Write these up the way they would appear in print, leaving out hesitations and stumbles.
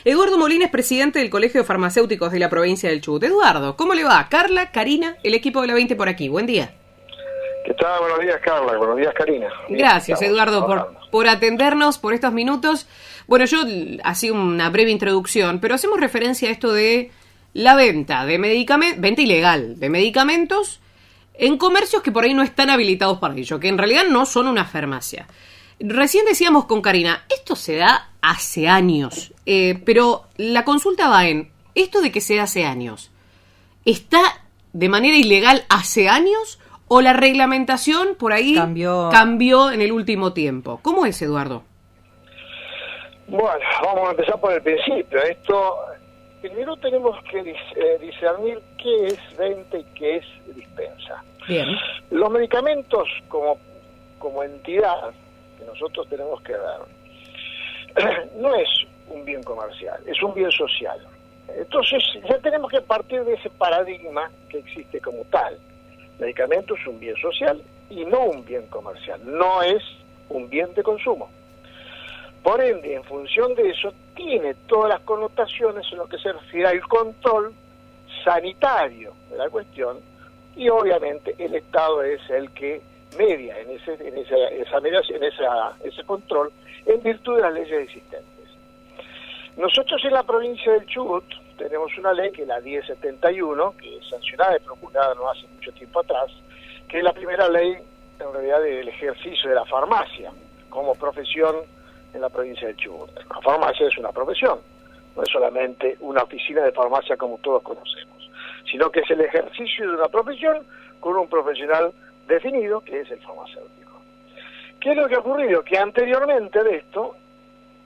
Eduardo Molina es presidente del Colegio de Farmacéuticos de la provincia del Chubut. Eduardo, ¿cómo le va? Carla, Karina, el equipo de la 20 por aquí. Buen día. ¿Qué tal? Buenos días, Carla. Buenos días, Karina. Gracias, Eduardo, por atendernos, por estos minutos. Bueno, yo hacía una breve introducción, pero hacemos referencia a esto de la venta de medicamentos, venta ilegal de medicamentos en comercios que por ahí no están habilitados para ello, que en realidad no son una farmacia. Recién decíamos con Karina, esto se da hace años, pero la consulta va en, esto de que se da hace años, ¿está de manera ilegal hace años o la reglamentación por ahí cambió en el último tiempo? ¿Cómo es, Eduardo? Bueno, vamos a empezar por el principio. Primero tenemos que discernir qué es venta y qué es dispensa. Bien. Los medicamentos como entidad que nosotros tenemos que ver, no es un bien comercial, es un bien social. Entonces ya tenemos que partir de ese paradigma que existe como tal. El medicamento es un bien social y no un bien comercial, no es un bien de consumo. Por ende, en función de eso, tiene todas las connotaciones en lo que se refiere al control sanitario de la cuestión, y obviamente el Estado es el que media en ese control en virtud de las leyes existentes. Nosotros en la provincia del Chubut tenemos una ley que es la 1071, que es sancionada y promulgada no hace mucho tiempo atrás, que es la primera ley en realidad del ejercicio de la farmacia como profesión en la provincia del Chubut. La farmacia es una profesión, no es solamente una oficina de farmacia como todos conocemos, sino que es el ejercicio de una profesión con un profesional definido, que es el farmacéutico. ¿Qué es lo que ha ocurrido? Que anteriormente de esto,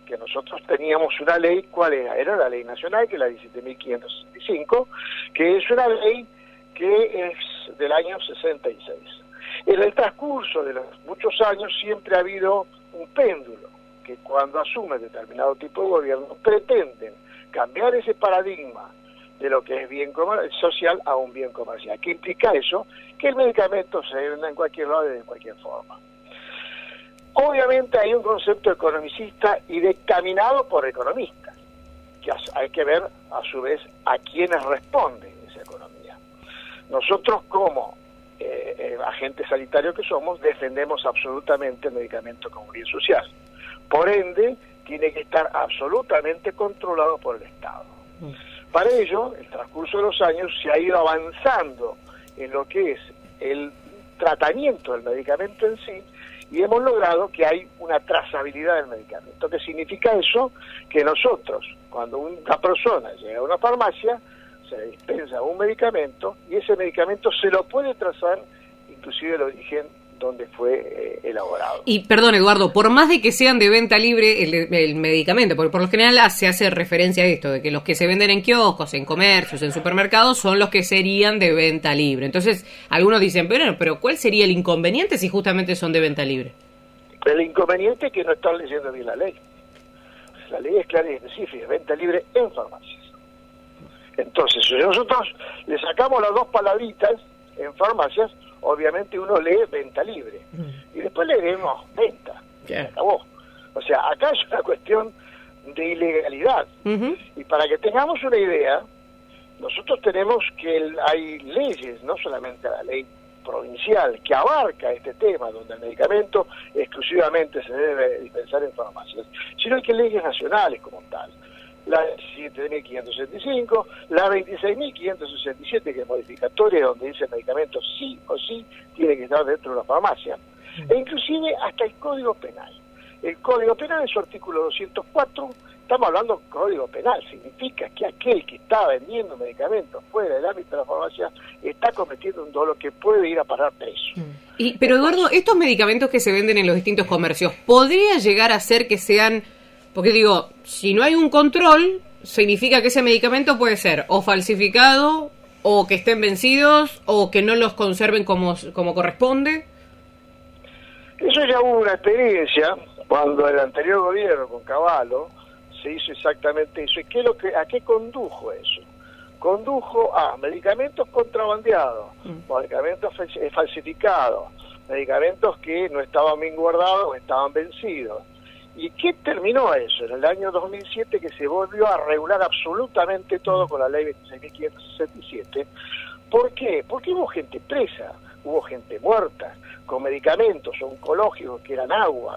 que nosotros teníamos una ley, ¿cuál era? Era la ley nacional, que es la 17.565, que es una ley que es del año 66. En el transcurso de los muchos años siempre ha habido un péndulo, que cuando asume determinado tipo de gobierno pretenden cambiar ese paradigma de lo que es bien social a un bien comercial. ¿Qué implica eso? Que el medicamento se venda en cualquier lado y de cualquier forma. Obviamente hay un concepto economicista y decaminado por economistas, que hay que ver a su vez a quienes responden esa economía. Nosotros como agentes sanitarios que somos, defendemos absolutamente el medicamento como bien social. Por ende, tiene que estar absolutamente controlado por el Estado. Para ello, el transcurso de los años se ha ido avanzando en lo que es el tratamiento del medicamento en sí, y hemos logrado que hay una trazabilidad del medicamento. ¿Qué significa eso? Que nosotros, cuando una persona llega a una farmacia, se le dispensa un medicamento, y ese medicamento se lo puede trazar inclusive el origen donde fue elaborado. Y perdón, Eduardo, por más de que sean de venta libre el medicamento, porque por lo general se hace referencia a esto, de que los que se venden en kioscos, en comercios, en supermercados, son los que serían de venta libre. Entonces, algunos dicen, pero ¿cuál sería el inconveniente si justamente son de venta libre? El inconveniente es que no están leyendo bien la ley. La ley es clara y específica, es venta libre en farmacias. Entonces, si nosotros le sacamos las dos palabritas en farmacias, obviamente uno lee venta libre y después leemos venta. Acabó. O sea, acá es una cuestión de ilegalidad. Y para que tengamos una idea, nosotros tenemos que hay leyes, no solamente la ley provincial que abarca este tema, donde el medicamento exclusivamente se debe dispensar en farmacias, sino que leyes nacionales como tal. La 17.565, la 26.567, que es modificatoria, donde dice el medicamento sí o sí tiene que estar dentro de una farmacia, e inclusive hasta el Código Penal. El Código Penal en su artículo 204, estamos hablando de Código Penal, significa que aquel que está vendiendo medicamentos fuera del ámbito de la farmacia está cometiendo un dolo que puede ir a parar preso. Pero Eduardo, estos medicamentos que se venden en los distintos comercios, ¿podría llegar a ser que sean... Porque digo, si no hay un control, significa que ese medicamento puede ser o falsificado, o que estén vencidos, o que no los conserven como corresponde? Eso ya hubo una experiencia cuando el anterior gobierno con Cavallo se hizo exactamente eso. ¿Y a qué condujo eso? Condujo a medicamentos contrabandeados, medicamentos falsificados, medicamentos que no estaban bien guardados o estaban vencidos. ¿Y qué terminó eso? En el año 2007, que se volvió a regular absolutamente todo con la ley 26.567. ¿Por qué? Porque hubo gente presa, hubo gente muerta, con medicamentos oncológicos que eran agua.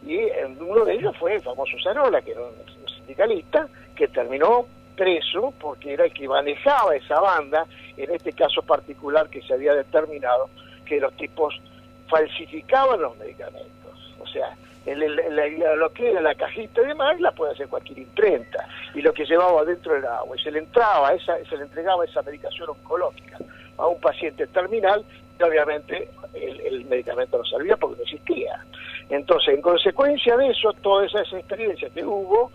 Y uno de ellos fue el famoso Zarola, que era un sindicalista, que terminó preso porque era el que manejaba esa banda, en este caso particular que se había determinado que los tipos falsificaban los medicamentos. O sea, lo que era la cajita y demás la puede hacer cualquier imprenta, y lo que llevaba dentro del agua, y se le entregaba esa medicación oncológica a un paciente terminal, y obviamente el medicamento no servía porque no existía. Entonces, en consecuencia de eso, toda esa experiencia que hubo,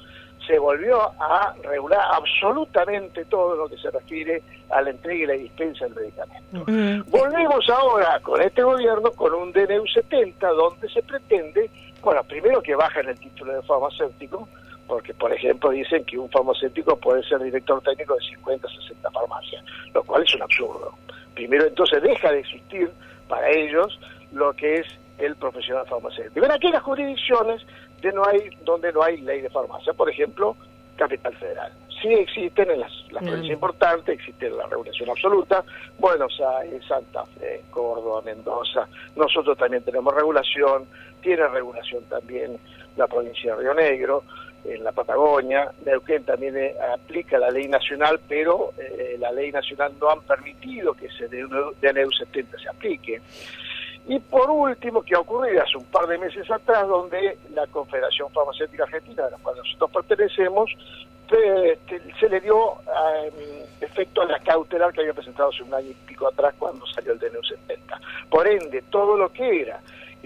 se volvió a regular absolutamente todo lo que se refiere a la entrega y la dispensa del medicamento. Volvemos ahora con este gobierno con un DNU 70, donde se pretende, bueno, primero que bajen el título de farmacéutico, porque, por ejemplo, dicen que un farmacéutico puede ser director técnico de 50, 60 farmacias, lo cual es un absurdo. Primero, entonces, deja de existir para ellos lo que es el profesional farmacéutico. En aquellas jurisdicciones donde no hay ley de farmacia, por ejemplo, Capital Federal. Sí existen en las provincias importantes, existe la regulación absoluta, Buenos Aires, Santa Fe, Córdoba, Mendoza. Nosotros también tenemos regulación, tiene regulación también la provincia de Río Negro, en la Patagonia. Neuquén también aplica la ley nacional, pero la ley nacional no han permitido que ese DNU 70 se aplique. Y por último, que ha ocurrido hace un par de meses atrás, donde la Confederación Farmacéutica Argentina, a la cual nosotros pertenecemos, se le dio efecto a la cautelar que había presentado hace un año y pico atrás cuando salió el DNU 70. Por ende, todo lo que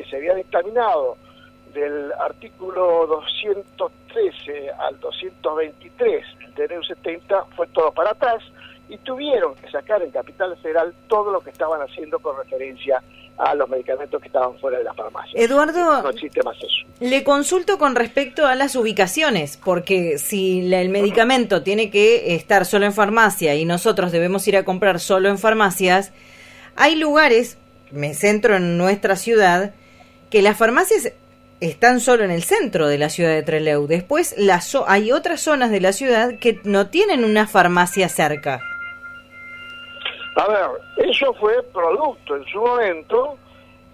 se había dictaminado del artículo 213 al 223 del DNU 70 fue todo para atrás, y tuvieron que sacar en Capital Federal todo lo que estaban haciendo con referencia a los medicamentos que estaban fuera de la farmacia. Eduardo, no existe más eso. Le consulto con respecto a las ubicaciones, porque si el medicamento tiene que estar solo en farmacia y nosotros debemos ir a comprar solo en farmacias, hay lugares, me centro en nuestra ciudad, que las farmacias están solo en el centro de la ciudad de Trelew. Después hay otras zonas de la ciudad que no tienen una farmacia cerca. A ver, eso fue producto en su momento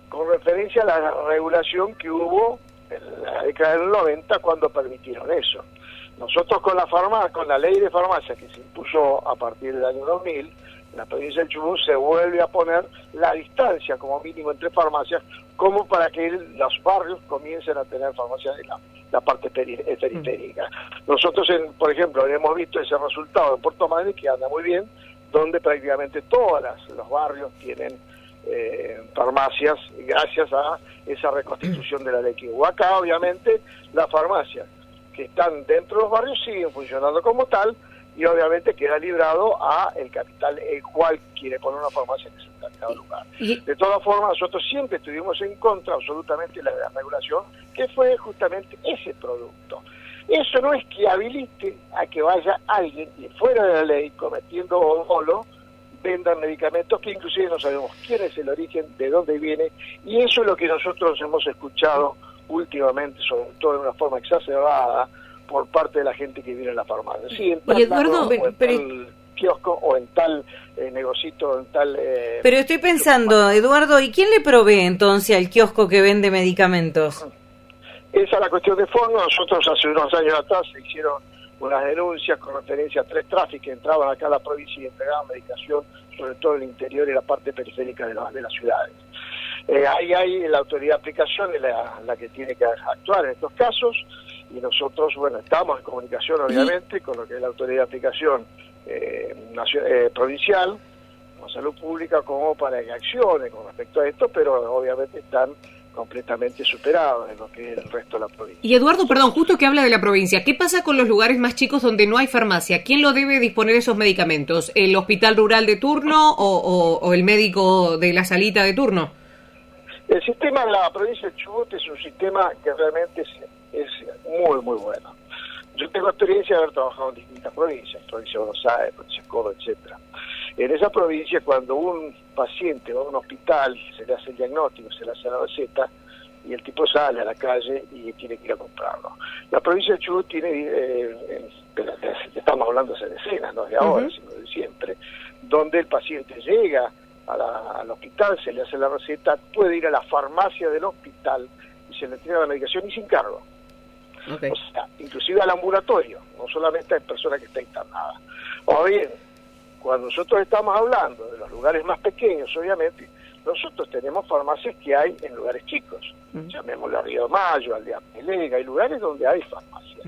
con referencia a la regulación que hubo en la década del 90 cuando permitieron eso. Nosotros con la ley de farmacia que se impuso a partir del año 2000, en la provincia del Chubut se vuelve a poner la distancia como mínimo entre farmacias, como para que los barrios comiencen a tener farmacias de la parte periférica. Nosotros, por ejemplo, hemos visto ese resultado en Puerto Madryn, que anda muy bien, donde prácticamente todos los barrios tienen farmacias, gracias a esa reconstitución de la ley que hubo. Acá, obviamente, las farmacias que están dentro de los barrios siguen funcionando como tal, y obviamente queda librado a el capital el cual quiere poner una farmacia en ese determinado lugar. De todas formas, nosotros siempre estuvimos en contra absolutamente de la regulación, que fue justamente ese producto. Eso no es que habilite a que vaya alguien y fuera de la ley, cometiendo dolo, vendan medicamentos que inclusive no sabemos quién es el origen, de dónde viene, y eso es lo que nosotros hemos escuchado últimamente, sobre todo de una forma exacerbada, por parte de la gente que viene a la farmacia. Sí, en tal Eduardo, en tal kiosco o en tal negocito, o en tal... pero estoy pensando, Eduardo, ¿y quién le provee entonces al kiosco que vende medicamentos? Esa es la cuestión de fondo. Nosotros hace unos años atrás se hicieron unas denuncias con referencia a 3 tráficos que entraban acá a la provincia y entregaban medicación, sobre todo en el interior y la parte periférica de las ciudades. Ahí hay la autoridad de aplicación, es la que tiene que actuar en estos casos, y nosotros, bueno, estamos en comunicación obviamente con lo que es la autoridad de aplicación provincial, con salud pública, como para que accione con respecto a esto, pero obviamente están completamente superados en lo que es el resto de la provincia. Y Eduardo, perdón, justo que habla de la provincia, ¿qué pasa con los lugares más chicos donde no hay farmacia? ¿Quién lo debe disponer esos medicamentos? ¿El hospital rural de turno o el médico de la salita de turno? El sistema de la provincia de Chubut es un sistema que realmente es muy, muy bueno. Yo tengo experiencia de haber trabajado en distintas provincias, provincia de Buenos Aires, provincia de Córdoba, etcétera. En esa provincia, cuando un paciente va a un hospital, se le hace el diagnóstico, se le hace la receta, y el tipo sale a la calle y tiene que ir a comprarlo. La provincia de Chubut tiene, estamos hablando de decenas, no de ahora, sino de siempre, donde el paciente llega al hospital, se le hace la receta, puede ir a la farmacia del hospital y se le entrega la medicación y sin cargo. Okay. O sea, inclusive al ambulatorio, no solamente a persona que está internada. O bien, cuando nosotros estamos hablando de los lugares más pequeños, obviamente, nosotros tenemos farmacias que hay en lugares chicos, llamémosle a Río de Mayo, Aldea Pelega, hay lugares donde hay farmacias.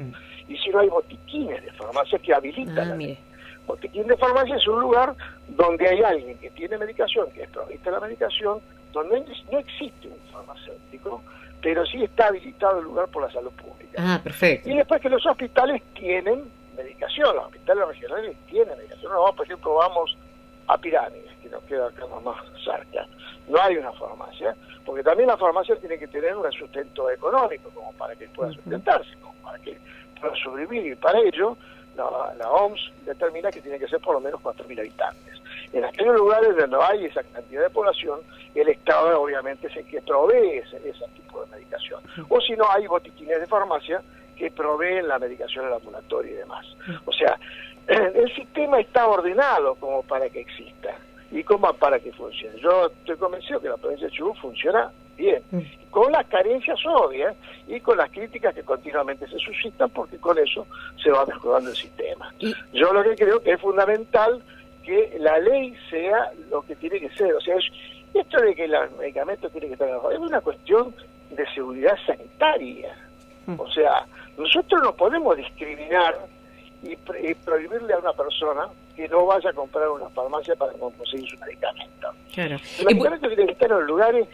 Y si no hay botiquines de farmacias que habilitan. Botiquín de farmacia es un lugar donde hay alguien que tiene medicación, que es provista de la medicación, donde no existe un farmacéutico, pero sí está habilitado el lugar por la salud pública. Ah, perfecto. Y después que los hospitales tienen medicación, los hospitales regionales tienen medicación. No, por ejemplo, vamos a Pirámides, que nos queda acá más cerca. No hay una farmacia, porque también la farmacia tiene que tener un sustento económico, como para que pueda sustentarse, como para que pueda sobrevivir. Y para ello, la OMS determina que tiene que ser por lo menos 4.000 habitantes. En aquellos lugares donde no hay esa cantidad de población, el Estado obviamente es el que provee ese tipo de medicación. O si no, hay botiquines de farmacia que proveen la medicación al ambulatorio y demás. O sea, el sistema está ordenado como para que exista y como para que funcione. Yo estoy convencido que la provincia de Chubut funciona bien, con las carencias obvias y con las críticas que continuamente se suscitan, porque con eso se va mejorando el sistema. Yo lo que creo que es fundamental que la ley sea lo que tiene que ser. O sea, esto de que los medicamentos tienen que estar mejor es una cuestión de seguridad sanitaria. O sea, nosotros no podemos discriminar y prohibirle a una persona que no vaya a comprar una farmacia para conseguir su medicamento. Claro. El medicamento tiene que estar en los lugares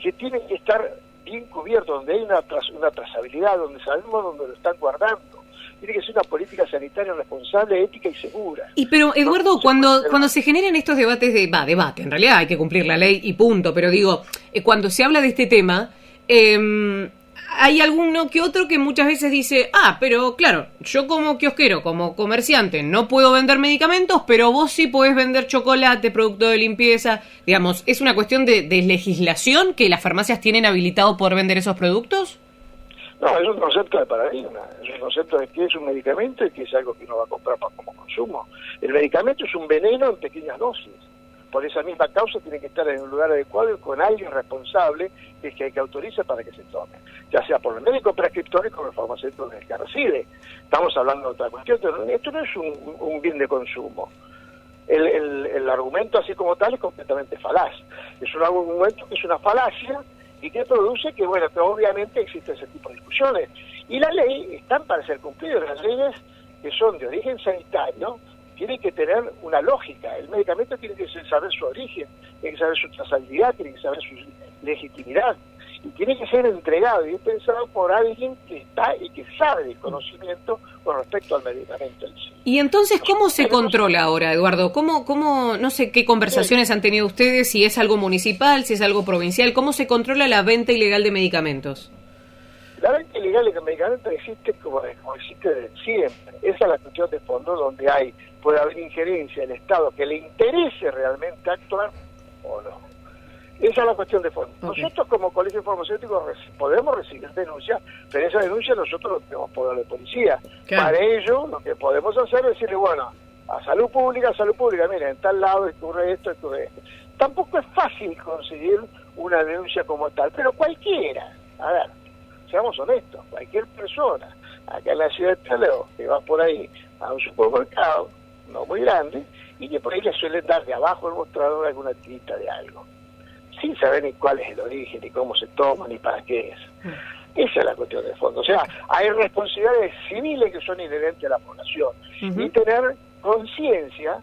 que tienen que estar bien cubiertos, donde hay una trazabilidad, donde sabemos dónde lo están guardando. Tiene que ser una política sanitaria responsable, ética y segura. Pero, Eduardo, cuando se generan estos debates debate, en realidad hay que cumplir la ley y punto, pero digo, cuando se habla de este tema, hay alguno que otro que muchas veces dice, pero claro, yo como kiosquero, como comerciante, no puedo vender medicamentos, pero vos sí podés vender chocolate, producto de limpieza. Digamos, ¿es una cuestión de legislación que las farmacias tienen habilitado poder vender esos productos? No, es un concepto de paradigma, es un concepto de que es un medicamento y que es algo que uno va a comprar como consumo. El medicamento es un veneno en pequeñas dosis. Por esa misma causa tiene que estar en un lugar adecuado y con alguien responsable que es que autoriza para que se tome, ya sea por el médico prescriptor y con el farmacéutico que recibe. Estamos hablando de otra cuestión, pero esto no es un bien de consumo. El argumento así como tal es completamente falaz. Es un argumento que es una falacia y que produce que, bueno, que obviamente existe ese tipo de discusiones. Y la ley están para ser cumplidas. Las leyes que son de origen sanitario tiene que tener una lógica. El medicamento tiene que saber su origen, tiene que saber su trazabilidad, tiene que saber su legitimidad, y tiene que ser entregado y pensado por alguien que está y que sabe del conocimiento con respecto al medicamento en sí. Y entonces, ¿cómo se controla ahora, Eduardo? ¿Cómo no sé qué conversaciones han tenido ustedes, si es algo municipal, si es algo provincial? ¿Cómo se controla la venta ilegal de medicamentos? La venta ilegal de medicamentos existe como existe desde siempre. Esa es la cuestión de fondo donde puede haber injerencia del Estado que le interese realmente actuar o no. Esa es la cuestión de fondo. Okay. Nosotros como colegio farmacéutico podemos recibir denuncias, pero esa denuncia nosotros no tenemos poder de policía. Claro. Para ello lo que podemos hacer es decirle, bueno, a salud pública, miren, en tal lado ocurre esto. Tampoco es fácil conseguir una denuncia como tal, pero cualquiera, a ver, seamos honestos, cualquier persona acá en la ciudad de Toledo que va por ahí a un supermercado, no muy grande, y que por ahí le suelen dar de abajo el mostrador alguna tirita de algo, sin saber ni cuál es el origen, ni cómo se toma, ni para qué es. Esa es la cuestión de fondo. O sea, hay responsabilidades civiles que son inherentes a la población, y tener conciencia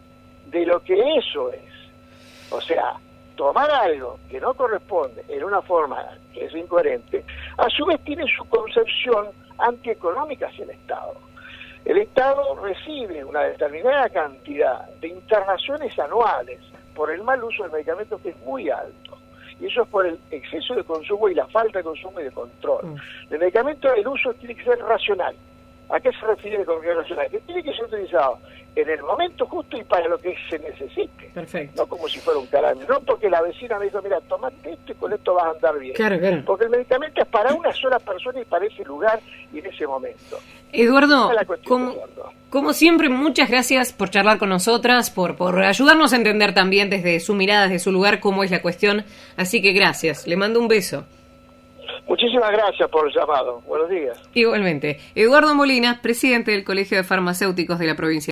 de lo que eso es. O sea, tomar algo que no corresponde en una forma que es incoherente, a su vez tiene su concepción antieconómica hacia el Estado. El Estado recibe una determinada cantidad de internaciones anuales por el mal uso del medicamento, que es muy alto. Y eso es por el exceso de consumo y la falta de consumo y de control. El medicamento, el uso tiene que ser racional. ¿A qué se refiere con que es racional? Que tiene que ser utilizado en el momento justo y para lo que se necesite. Perfecto. No como si fuera un carámelo, no porque la vecina me dijo, mira, tomate esto y con esto vas a andar bien. Claro. Porque el medicamento es para una sola persona y para ese lugar y en ese momento. Eduardo, Esa es la cuestión, Eduardo. Como siempre, muchas gracias por charlar con nosotras, por ayudarnos a entender también desde su mirada, desde su lugar, cómo es la cuestión. Así que gracias. Le mando un beso. Muchísimas gracias por el llamado. Buenos días. Igualmente. Eduardo Molina, presidente del Colegio de Farmacéuticos de la provincia.